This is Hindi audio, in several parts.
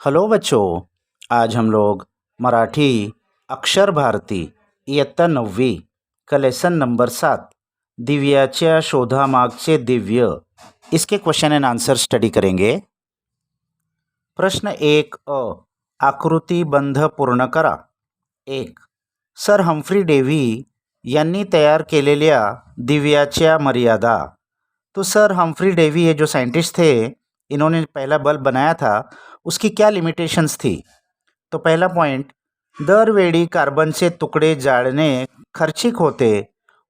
हेलो बच्चों। आज हम लोग मराठी अक्षर भारती इयत्ता 9वी का लेसन नंबर 7 दिव्याच्या शोधामागचे दिव्य इसके क्वेश्चन एंड आंसर स्टडी करेंगे। प्रश्न 1 आकृतिबंध पूर्ण करा। 1. सर हम्फ्री डेव्ही यांनी तयार केलेल्या दिव्याच्या मर्यादा। तो सर हम्फ्री डेव्ही ये जो साइंटिस्ट थे, इन्होंने पहला बल्ब बनाया था, उसकी क्या लिमिटेशंस थी। तो पहला पॉइंट, दरवेळी कार्बनचे तुकडे जाळणे खर्चिक होते,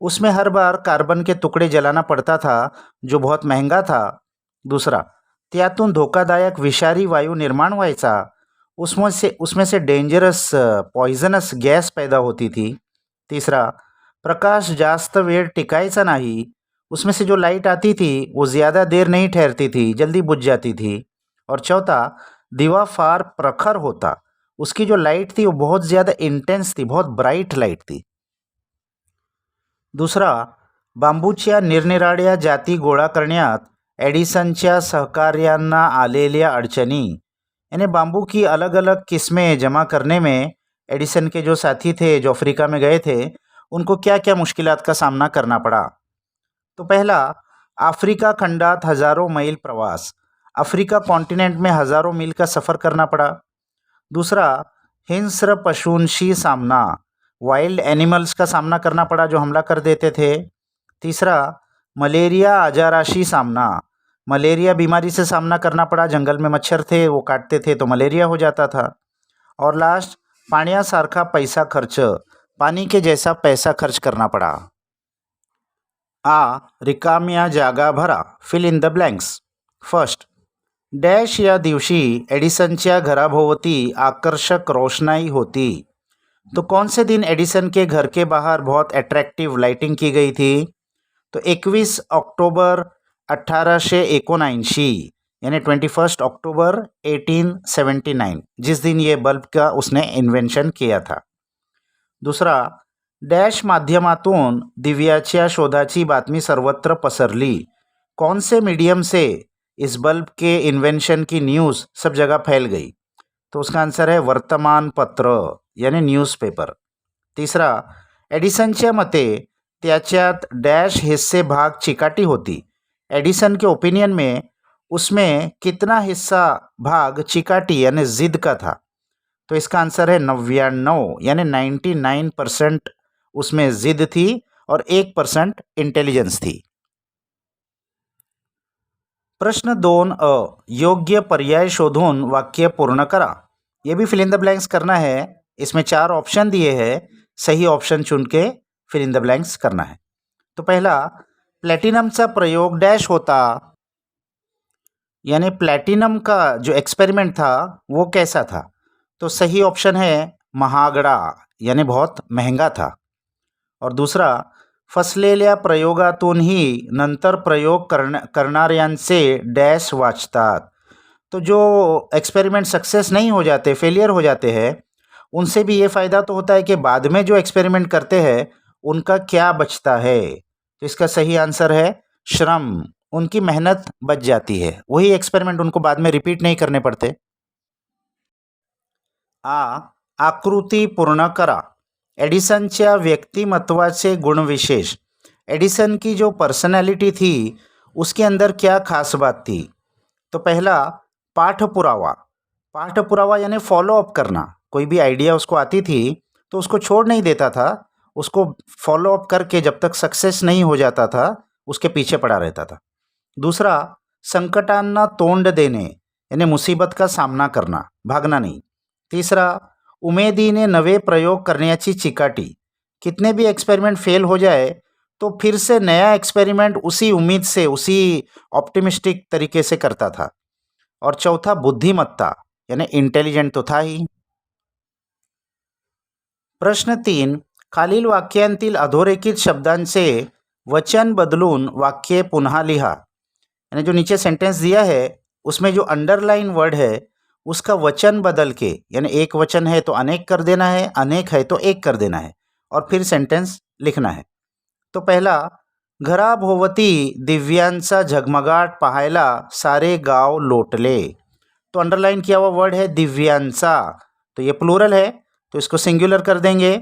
उसमें हर बार कार्बन के टुकड़े जलाना पड़ता था जो बहुत महंगा था। दूसरा, त्यातून धोकादायक विषारी वायू निर्माण व्हायचा, उसमें से डेंजरस पॉइजनस गैस पैदा होती थी। तीसरा, प्रकाश जास्त वेळ टिकायचा नहीं, उसमें से जो लाइट आती थी वो ज़्यादा देर नहीं ठहरती थी, जल्दी बुझ जाती थी। और चौथा, दिवा फार प्रखर होता, उसकी जो लाइट थी वो बहुत ज़्यादा इंटेंस थी, बहुत ब्राइट लाइट थी। दूसरा, बांबूच्या निरनिराळ्या जाती गोळा करण्यात एडिसनच्या सहकार्यांना आलेल्या अडचणी, यानी बांबू की अलग अलग किस्में जमा करने में एडिसन के जो साथी थे जो अफ्रीका में गए थे, उनको क्या क्या मुश्किलात का सामना करना पड़ा। तो पहला, अफ्रीका खंडात हज़ारों मील प्रवास, अफ्रीका कॉन्टिनेंट में हज़ारों मील का सफ़र करना पड़ा। दूसरा, हिंस्र पशुओंशी सामना, वाइल्ड एनिमल्स का सामना करना पड़ा जो हमला कर देते थे। तीसरा, मलेरिया आजाराशी सामना, मलेरिया बीमारी से सामना करना पड़ा, जंगल में मच्छर थे वो काटते थे तो मलेरिया हो जाता था। और लास्ट, पाण्यासारखा पैसा खर्च, पानी के जैसा पैसा खर्च करना पड़ा। रिकाम्या जागा भरा, fill in the blanks. First, dash या दिवशी एडिसनच्या घराभोवती आकर्षक रोशनाई होती। तो कौन से दिन एडिसन के घर के बाहर बहुत अट्रैक्टिव लाइटिंग की गई थी। तो 21 अक्टूबर 1879, यानी 21 अक्टूबर 1879, जिस दिन ये बल्ब का उसने इन्वेंशन किया था। दूसरा, डॅश माध्यमातून दिव्याच्या शोधाची बातमी सर्वत्र पसरली, कौन से मीडियम से इस बल्ब के इन्वेंशन की न्यूज़ सब जगह फैल गई। तो उसका आंसर है वर्तमान पत्र, यानी न्यूज़पेपर। तीसरा, एडिसनच्या मते त्याच्यात डॅश हिस्से भाग चिकाटी होती, एडिसन के ओपिनियन में उसमें कितना हिस्सा भाग चिकाटी यानी जिद का था। तो इसका आंसर है 99, यानी 99% उसमें जिद थी और 1% इंटेलिजेंस थी। प्रश्न 2 योग्य पर्याय शोधून वाक्य पूर्ण करा। ये भी फिल इन द ब्लैंक्स करना है। इसमें 4 ऑप्शन दिए हैं, सही ऑप्शन चुन के फिल इन द ब्लैंक्स करना है। तो पहला, प्लैटिनमचा प्रयोग डैश होता, यानी प्लैटिनम का जो एक्सपेरिमेंट था वो कैसा था। तो सही ऑप्शन है महागडा, यानी बहुत महंगा था। और दूसरा, फसलेल्या प्रयोगातूनही नंतर प्रयोग करणाऱ्यांचे डॅश वाचतात। तो जो एक्सपेरिमेंट सक्सेस नहीं हो जाते, फेलियर हो जाते हैं, उनसे भी ये फ़ायदा तो होता है कि बाद में जो एक्सपेरिमेंट करते हैं उनका क्या बचता है। तो इसका सही आंसर है श्रम, उनकी मेहनत बच जाती है, वही एक्सपेरिमेंट उनको बाद में रिपीट नहीं करने पड़ते। आकृती पूर्ण करा। एडिसनच्या व्यक्तिमत्वाचे गुणविशेष, एडिसन की जो पर्सनैलिटी थी उसके अंदर क्या खास बात थी। तो पहला, पाठपुरावा, पाठपुरावा यानी फॉलो अप करना, कोई भी आइडिया उसको आती थी तो उसको छोड़ नहीं देता था, उसको फॉलो अप करके जब तक सक्सेस नहीं हो जाता था उसके पीछे पड़ा रहता था। दूसरा, संकटांना तोंड देणे, यानी मुसीबत का सामना करना, भागना नहीं। तीसरा, उमेदीने नवे प्रयोग करण्याची चिकाटी, कितने भी एक्सपेरिमेंट फेल हो जाए तो फिर से नया एक्सपेरिमेंट उसी उम्मीद से, उसी ऑप्टिमिस्टिक तरीके से करता था। और चौथा, बुद्धिमत्ता, यानी इंटेलिजेंट तो था ही। प्रश्न 3, खालील वाक्यांतील अधोरेखित शब्दांचे वचन बदलून वाक्य पुन्हा लिहा। यानी जो नीचे सेंटेंस दिया है उसमें जो अंडरलाइन वर्ड है उसका वचन बदल के, यानी एक वचन है तो अनेक कर देना है, अनेक है तो एक कर देना है, और फिर सेंटेंस लिखना है। तो पहला, घराभोवती दिव्यांचा झगमगाट पाहायला सारे गाव लोटले। तो अंडरलाइन किया हुआ वर्ड है दिव्यांचा, तो ये प्लूरल है तो इसको सिंग्युलर कर देंगे.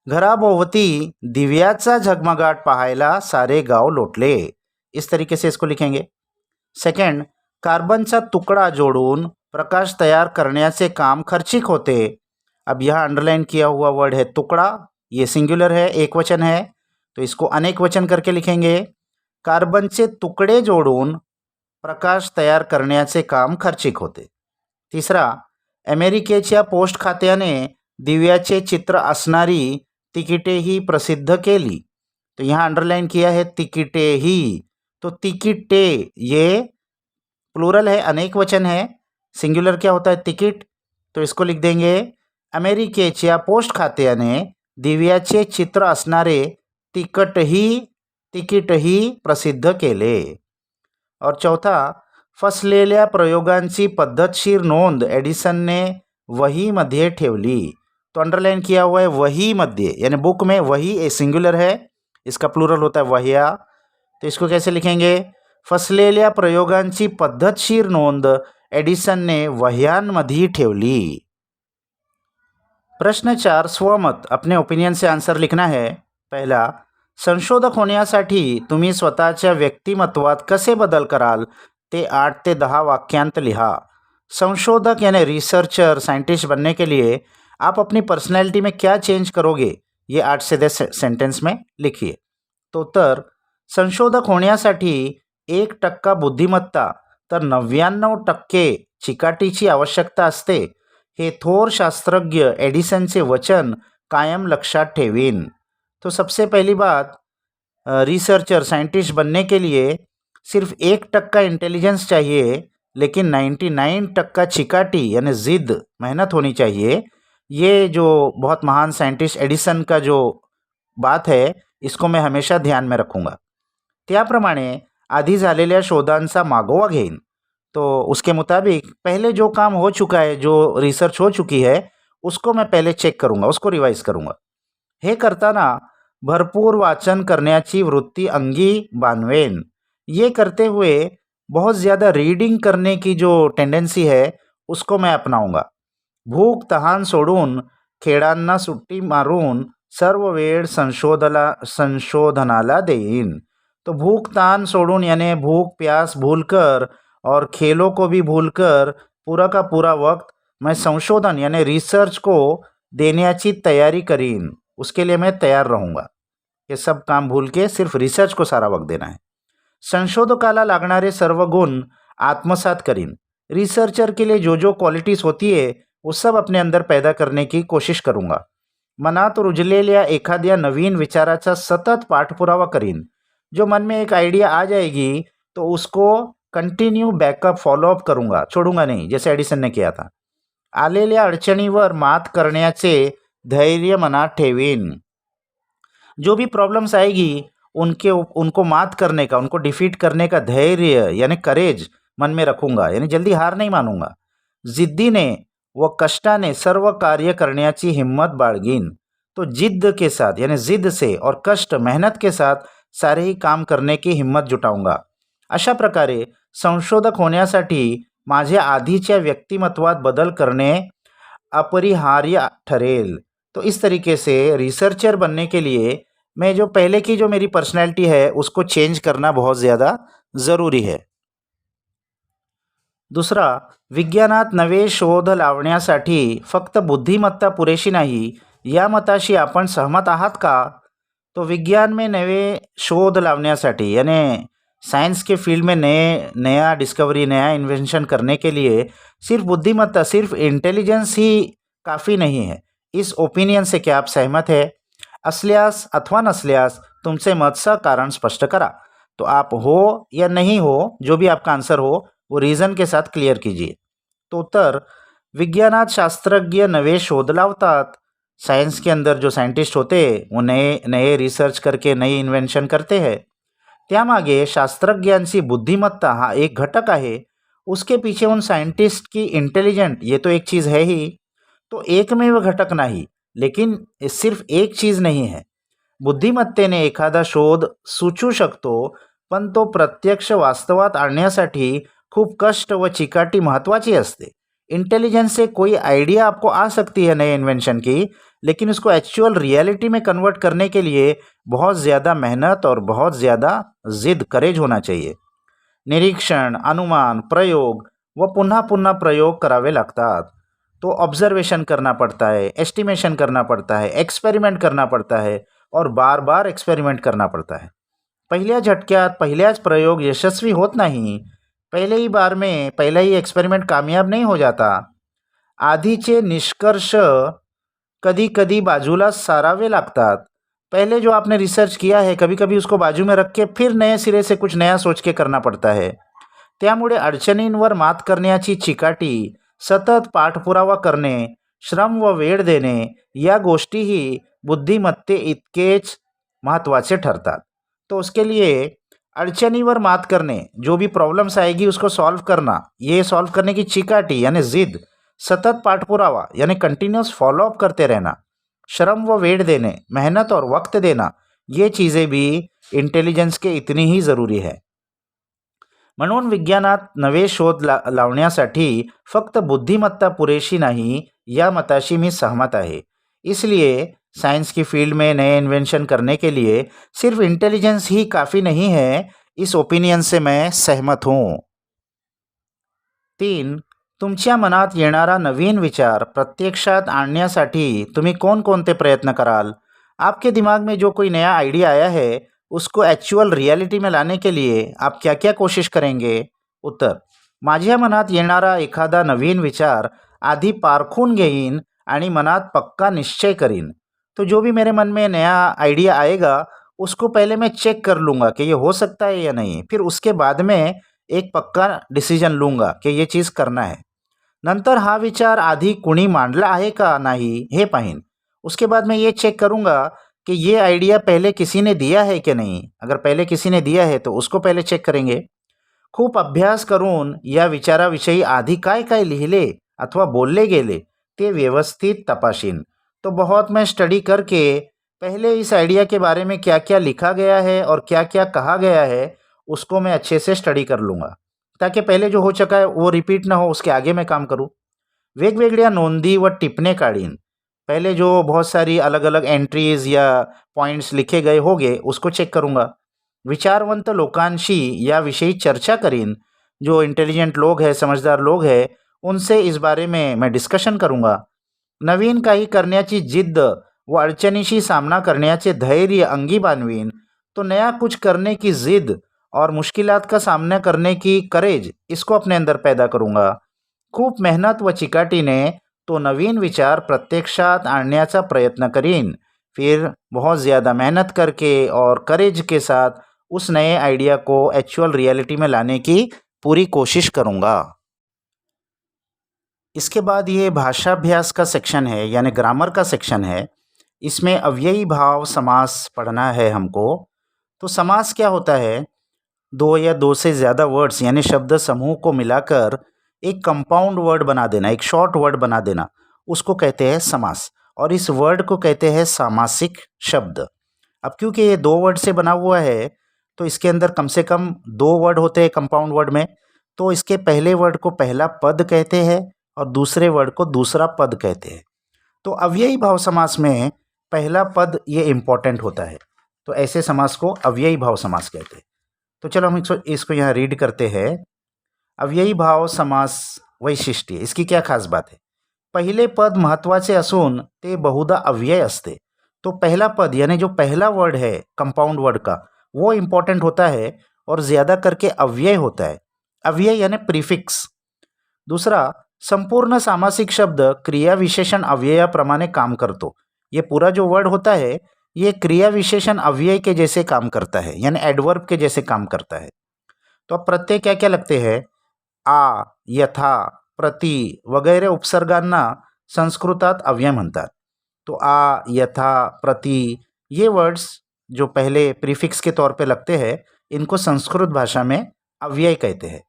घराभोवती दिव्याचा झगमगाट पाहायला सारे गाव लोटले. इस तरीके से इसको लिखेंगे. सेकंड, कार्बनचा तुकडा जोडून प्रकाश तयार करण्याचे काम खर्चिक होते. अब यहाँ अंडरलाइन किया हुआ वर्ड है तुकड़ा, ये सिंगुलर है, एक वचन है, तो इसको अनेक वचन करके लिखेंगे. कार्बनचे तुकडे जोडून प्रकाश तयार करण्याचे काम खर्चिक होते. तिसरा, अमेरिकेच्या पोस्ट खात्याने दिव्याचे चित्र असणारी तिकिटेही प्रसिद्ध केली. तो यहाँ अंडरलाइन किया है तिकिटेही, तो तिकिटे ये प्लूरल है, अनेक वचन है. सिंगुलर क्या होता है तिकीट, तो इसको लिख देंगे अमेरिकेच्या पोस्ट खात्याने दिव्याचे चित्र असणारे तिकीटही प्रसिद्ध केले. और चौथा, फसलेल्या प्रयोगांची पद्धतशीर नोंद एडिसनने वहीमध्ये ठेवली. तो अंडरलाइन किया हुआ है वहीमध्ये, यानी बुक में. वही सिंगुलर है, इसका प्लूरल होता है वह्या. तो इसको कैसे लिखेंगे? फसलेल्या प्रयोगांची पद्धतशीर नोंद एडिसनने वह्यांमध्ये ठेवली. प्रश्न 4, स्वमत, अपने ओपिनियन से आंसर लिखना है. पहला, संशोधक होण्यासाठी तुम्ही स्वतःच्या व्यक्तिमत्वात कसे बदल कराल ते 8 ते 10 वाक्यांत लिहा. संशोधक यानी रिसर्चर, साइंटिस्ट बनने के लिए आप अपनी पर्सनैलिटी में क्या चेंज करोगे, ये 8 से 10 सेंटेंस में लिखिए. तो उत्तर, संशोधक होण्यासाठी 1% बुद्धिमत्ता तर 99% चिकाटीची आवश्यकता असते, हे थोर शास्त्रज्ञ एडिसनचे वचन कायम लक्षात ठेवीन. तो सबसे पहली बात, रिसर्चर, साइंटिस्ट बनने के लिए सिर्फ 1% इंटेलिजेंस चाहिए, लेकिन 99% चिकाटी यानी ज़िद, मेहनत होनी चाहिए. ये जो बहुत महान साइंटिस्ट एडिसन का जो बात है, इसको मैं हमेशा ध्यान में रखूँगा. त्याप्रमाणे आधी झालेल्या शोधांचा मागोवा घेईन. तो उसके मुताबिक पहले जो काम हो चुका है, जो रिसर्च हो चुकी है, उसको मैं पहले चेक करूँगा, उसको रिवाइज करूँगा. हे करताना भरपूर वाचन करण्याची वृत्ति अंगी बांधवेन. ये करते हुए बहुत ज़्यादा रीडिंग करने की जो टेंडेंसी है, उसको मैं अपनाऊंगा. भूक तहान सोडून खेळांना सुट्टी मारून सर्व वेळ संशोधनाला देईन. तो भूख तान सोडून यानी भूख प्यास भूलकर और खेलों को भी भूलकर पूरा का पूरा वक्त मैं संशोधन यानी रिसर्च को देण्याची तैयारी करीन. उसके लिए मैं तैयार रहूँगा. ये सब काम भूल के सिर्फ रिसर्च को सारा वक्त देना है. संशोधकाला लागणारे सर्व गुण आत्मसात करीन. रिसर्चर के लिए जो जो क्वालिटीज़ होती है, वो सब अपने अंदर पैदा करने की कोशिश करूँगा. मनात रुजलेल्या एखाद्या नवीन विचाराचा सतत पाठपुरावा करीन. जो मन में एक आइडिया आ जाएगी तो उसको कंटिन्यू बैकअप फॉलोअप करूँगा, छोड़ूंगा नहीं, जैसे एडिसन ने किया था. आलेल्या अडचणीवर मात करण्याचे धैर्य मनात ठेवीन. जो भी प्रॉब्लम्स आएगी उनको मात करने का, उनको डिफीट करने का धैर्य यानी करेज मन में रखूँगा, यानी जल्दी हार नहीं मानूंगा. जिद्दीने व कष्टाने सर्व कार्य करण्याची हिम्मत बाळगीन. तो जिद्द के साथ यानी जिद से और कष्ट मेहनत के साथ सारे ही काम करने की हिम्मत जुटाऊंगा. अशा प्रकारे संशोधक होण्यासाठी माझ्या आधीच्या व्यक्तिमत्वात बदल करणे अपरिहार्य ठरेल. तो इस तरीके से रिसर्चर बनने के लिए मैं जो पहले की जो मेरी पर्सनैलिटी है, उसको चेंज करना बहुत ज़्यादा ज़रूरी है. दुसरा, विज्ञानात नवे शोध लावण्यासाठी फक्त बुद्धिमत्ता पुरेशी नाही, या मताशी आपण सहमत आहात का? तो विज्ञान में नवे शोध लावण्यासाठी यानी साइंस के फील्ड में नया डिस्कवरी, नया इन्वेंशन करने के लिए सिर्फ बुद्धिमत्ता, सिर्फ इंटेलिजेंस ही काफ़ी नहीं है. इस ओपिनियन से क्या आप सहमत है? असल्यास अथवा नसल्यास तुमचे मतचं कारण स्पष्ट करा. तो आप हो या नहीं हो, जो भी आपका आंसर हो वो रीज़न के साथ क्लियर कीजिए. तो उत्तर, विज्ञानात शास्त्रज्ञ नवे शोध लावतात. साइंस के अंदर जो साइंटिस्ट होते वो नए नए रिसर्च करके नई इन्वेंशन करते हैं. त्यामागे शास्त्रज्ञांची बुद्धिमत्ता हा एक घटक आहे. उसके पीछे उन साइंटिस्ट की इंटेलिजेंट, ये तो एक चीज़ है ही. तो एकमेव घटक नाही, लेकिन सिर्फ एक चीज़ नहीं है. बुद्धिमत्तेने एखादा शोध सुचू शकतो, पण तो प्रत्यक्ष वास्तवात आणण्यासाठी खूप कष्ट व चिकाटी महत्त्वाची असते. इंटेलिजेंस से कोई आइडिया आपको आ सकती है नए इन्वेंशन की, लेकिन उसको एक्चुअल रियलिटी में कन्वर्ट करने के लिए बहुत ज़्यादा मेहनत और बहुत ज़्यादा जिद, करेज होना चाहिए. निरीक्षण, अनुमान, प्रयोग व पुन्हा पुन्हा प्रयोग करावे लागतात. तो ऑब्झर्वेशन करना पड़ता है, एस्टिमेशन करना पड़ता है, एक्सपेरिमेंट करना पड़ता है और बार बार एक्सपेरिमेंट करना पड़ता है. पहिल्या झटक्यात पहिल्याच प्रयोग यशस्वी होत नाही. पहले ही बार में पहला ही एक्सपेरिमेंट कामयाब नहीं हो जाता. आधीचे निष्कर्ष कधी कधी बाजूला सारावे लागतात. पहले जो आपने रिसर्च किया है कभी कभी उसको बाजू में रख के फिर नए सिरे से कुछ नया सोच के करना पड़ता है. त्यामुळे अडचणींवर मात करण्याची चिकाटी, सतत पाठपुरावा करणे, श्रम व वेळ देणे या गोष्टीही बुद्धिमत्ते इतकेच महत्त्वाचे ठरतात. तो उसके लिए अड़चनीवर मात करने, जो भी प्रॉब्लम्स आएगी उसको सॉल्व करना, ये सॉल्व करने की चिकाटी यानी जिद, सतत पाठपुरावा यानी कंटिन्यूस फॉलोअप करते रहना, श्रम व वेळ देने, मेहनत और वक्त देना, ये चीज़ें भी इंटेलिजन्स के इतनी ही ज़रूरी है. म्हणून विज्ञानात नवे शोध लावण्यासाठी फक्त बुद्धिमत्ता पुरेशी नाही, या मताशी मी सहमत आहे. इसलिए साइंस की फील्ड में नए इन्वेंशन करने के लिए सिर्फ इंटेलिजेंस ही काफ़ी नहीं है. इस ओपिनियन से मैं सहमत हूँ. 3. तुमच्या मनात येणारा नवीन विचार प्रत्यक्षात आणण्यासाठी तुम्ही कोणकोणते प्रयत्न कराल? आपके दिमाग में जो कोई नया आइडिया आया है उसको ॲक्च्युअल रियालिटी में लाने के लिए आप क्या क्या कोशिश करेंगे? उत्तर: माझ्या मनात येणारा एखादा नवीन विचार आधी पारखून घेईन आणि मनात पक्का निश्चय करीन. तो जो भी मेरे मन में नया आइडिया आएगा उसको पहले मैं चेक कर लूँगा कि ये हो सकता है या नहीं. फिर उसके बाद में एक पक्का डिसीजन लूँगा कि ये चीज़ करना है. नंतर हा विचार आधी कुणी मांडला आहे का नाही हे पाहीन. उसके बाद मैं ये चेक करूँगा कि ये आइडिया पहले किसी ने दिया है कि नहीं. अगर पहले किसी ने दिया है तो उसको पहले चेक करेंगे. खूप अभ्यास करून या विचाराविषयी आधी काय काय लिहिले अथवा बोलले गेले ते व्यवस्थित तपासीन. तो बहुत मैं स्टडी करके पहले इस आइडिया के बारे में क्या क्या लिखा गया है और क्या क्या कहा गया है उसको मैं अच्छे से स्टडी कर लूँगा, ताकि पहले जो हो चुका है वो रिपीट ना हो, उसके आगे मैं काम करूँ. वेगवेगळ्या नोंदी व टिप्पणे काढीन. पहले जो बहुत सारी अलग अलग एंट्रीज या पॉइंट्स लिखे गए होंगे उसको चेक करूँगा. विचारवंत लोकांशी याविषयी चर्चा करीन. जो इंटेलिजेंट लोग हैं, समझदार लोग हैं, उनसे इस बारे में मैं डिस्कशन करूँगा. नवीन काही करण्याची जिद्द व अडचणीशी सामना करण्याचे धैर्य अंगी बांधवीन. तो नया कुछ करने की जिद और मुश्किलात का सामना करने की करेज, इसको अपने अंदर पैदा करूँगा. खूप मेहनत व चिकाटीने तो नवीन विचार प्रत्यक्षात आणण्याचा प्रयत्न करीन. फिर बहुत ज़्यादा मेहनत करके और करेज के साथ उस नए आइडिया को एक्चुअल रियलिटी में लाने की पूरी कोशिश करूँगा. इसके बाद ये भाषाभ्यास का सेक्शन है, यानी ग्रामर का सेक्शन है. इसमें अव्ययी भाव समास पढ़ना है हमको. तो समास क्या होता है? दो या दो से ज़्यादा वर्ड्स यानी शब्द समूह को मिलाकर एक कंपाउंड वर्ड बना देना, एक शॉर्ट वर्ड बना देना, उसको कहते हैं समास. और इस वर्ड को कहते हैं सामासिक शब्द. अब क्योंकि ये दो वर्ड से बना हुआ है तो इसके अंदर कम से कम दो वर्ड होते हैं कंपाउंड वर्ड में. तो इसके पहले वर्ड को पहला पद कहते हैं और दूसरे वर्ड को दूसरा पद कहते हैं. तो अव्ययी भाव समास में पहला पद ये इम्पॉर्टेंट होता है. तो ऐसे समास को अव्ययी भाव समास कहते हैं. तो चलो हम इसको यहाँ रीड करते हैं. अव्ययी भाव समास वैशिष्ट्य, इसकी क्या खास बात है? पहिले पद महत्त्वाचे असून ते बहुधा अव्यय असते. तो पहला पद यानी जो पहला वर्ड है कंपाउंड वर्ड का, वो इम्पॉर्टेंट होता है और ज़्यादा करके अव्यय होता है. अव्यय यानी प्रीफिक्स. दूसरा, संपूर्ण सामासिक शब्द क्रिया विशेषण अव्ययाप्रमाणे काम करतो. ये पूरा जो वर्ड होता है ये क्रिया विशेषण अव्यय के जैसे काम करता है, यानी एडवर्ब के जैसे काम करता है. तो अब प्रत्यय क्या क्या लगते हैं? आ, यथा, प्रति वगैरे उपसर्गांना संस्कृतात अव्यय म्हणतात. तो आ, यथा, प्रति ये वर्ड्स जो पहले प्रीफिक्स के तौर पे लगते हैं, इनको संस्कृत भाषा में अव्यय कहते हैं.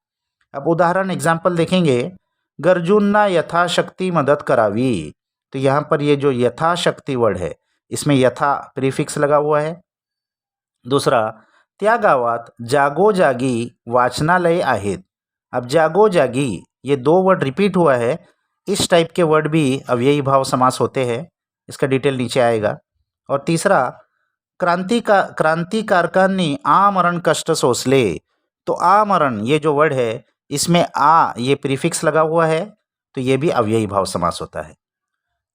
अब उदाहरण एग्जाम्पल देखेंगे. गरजूंना यथाशक्ति मदद करावी. तो यहाँ पर ये जो यथाशक्ति वर्ड है इसमें यथा प्रीफिक्स लगा हुआ है. दूसरा, त्या गावात जागोजागी वाचनालय आहेत. अब जागो जागी, ये दो वर्ड रिपीट हुआ है, इस टाइप के वर्ड भी अव्ययी भाव समास होते हैं, इसका डिटेल नीचे आएगा। और तीसरा, क्रांतिकारकांनी आमरण कष्ट सोसले, तो आमरण ये जो वर्ड है इसमें आ ये प्रीफिक्स लगा हुआ है, तो ये भी अव्ययी भाव समास होता है।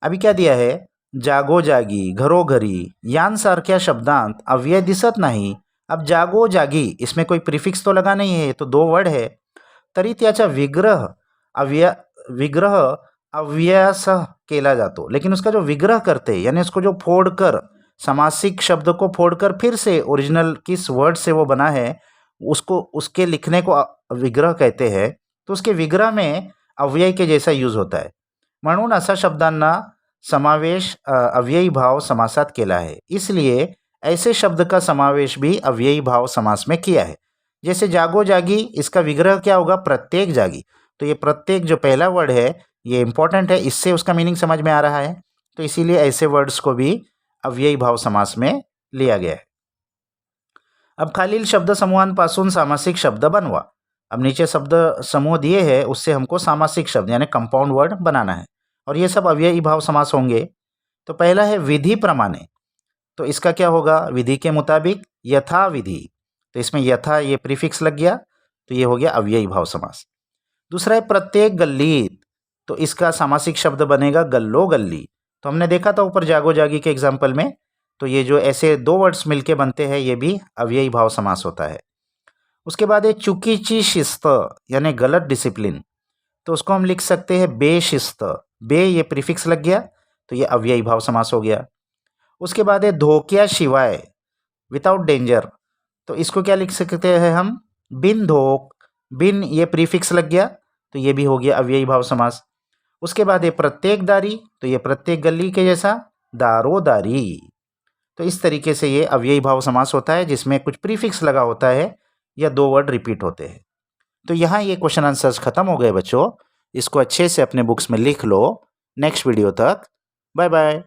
अभी क्या दिया है, जागो जागी, घरोघरी यांसारख्या शब्दांत अव्यय दिसत नाही। अब जागो जागी इसमें कोई प्रीफिक्स तो लगा नहीं है, तो दो वर्ड है, तरी त्याचा विग्रह अव्ययासह केला जातो, लेकिन उसका जो विग्रह करते यानी उसको जो फोड़कर समासिक शब्द को फोड़कर फिर से ओरिजिनल किस वर्ड से वो बना है उसको उसके लिखने को विग्रह कहते हैं, तो उसके विग्रह में अव्यय के जैसा यूज होता है, म्हणून अशा शब्दांना समावेश अव्ययी भाव समासात केला है। इसलिए ऐसे शब्द का समावेश भी अव्ययी भाव समास में किया है। जैसे जागो जागी, इसका विग्रह क्या होगा, प्रत्येक जागी, तो ये प्रत्येक जो पहला वर्ड है ये इंपॉर्टेंट है, इससे उसका मीनिंग समझ में आ रहा है, तो इसीलिए ऐसे वर्ड्स को भी अव्ययी भाव समास में लिया गया है। अब खालील शब्द समूहांपासून सामासिक शब्द बनवा। अब नीचे शब्द समूह दिए हैं, उससे हमको सामासिक शब्द यानी कंपाउंड वर्ड बनाना है, और ये सब अव्ययी भाव समास होंगे। तो पहला है विधि प्रमाणे, तो इसका क्या होगा, विधि के मुताबिक, यथा विधि, तो इसमें यथा ये प्रीफिक्स लग गया, तो ये हो गया अव्ययी भाव समास। दूसरा है प्रत्येक गल्लीत, तो इसका सामासिक शब्द बनेगा गल्लो गल्ली, तो हमने देखा था ऊपर जागो जागी के एग्जाम्पल में, तो ये जो ऐसे दो वर्ड्स मिलके बनते हैं ये भी अव्ययी भाव समास होता है। उसके बाद है चुकीची शिस्त यानी गलत डिसिप्लिन, तो उसको हम लिख सकते हैं बेशिस्त, बे ये प्रीफिक्स लग गया, तो ये अव्ययी भाव समास हो गया। उसके बाद है धोख्या शिवाय, विदाउट डेंजर, तो इसको क्या लिख सकते हैं हम, बिन धोख, बिन ये प्रीफिक्स लग गया, तो ये भी हो गया अव्ययी भाव समास। उसके बाद है प्रत्येक दारी, तो ये प्रत्येक गली के जैसा दारोदारी, तो इस तरीके से ये अव्ययी भाव समास होता है जिसमें कुछ प्रीफिक्स लगा होता है या दो वर्ड रिपीट होते हैं। तो यहाँ ये क्वेश्चन आंसर्स खत्म हो गए बच्चों, इसको अच्छे से अपने बुक्स में लिख लो। नेक्स्ट वीडियो तक बाय बाय।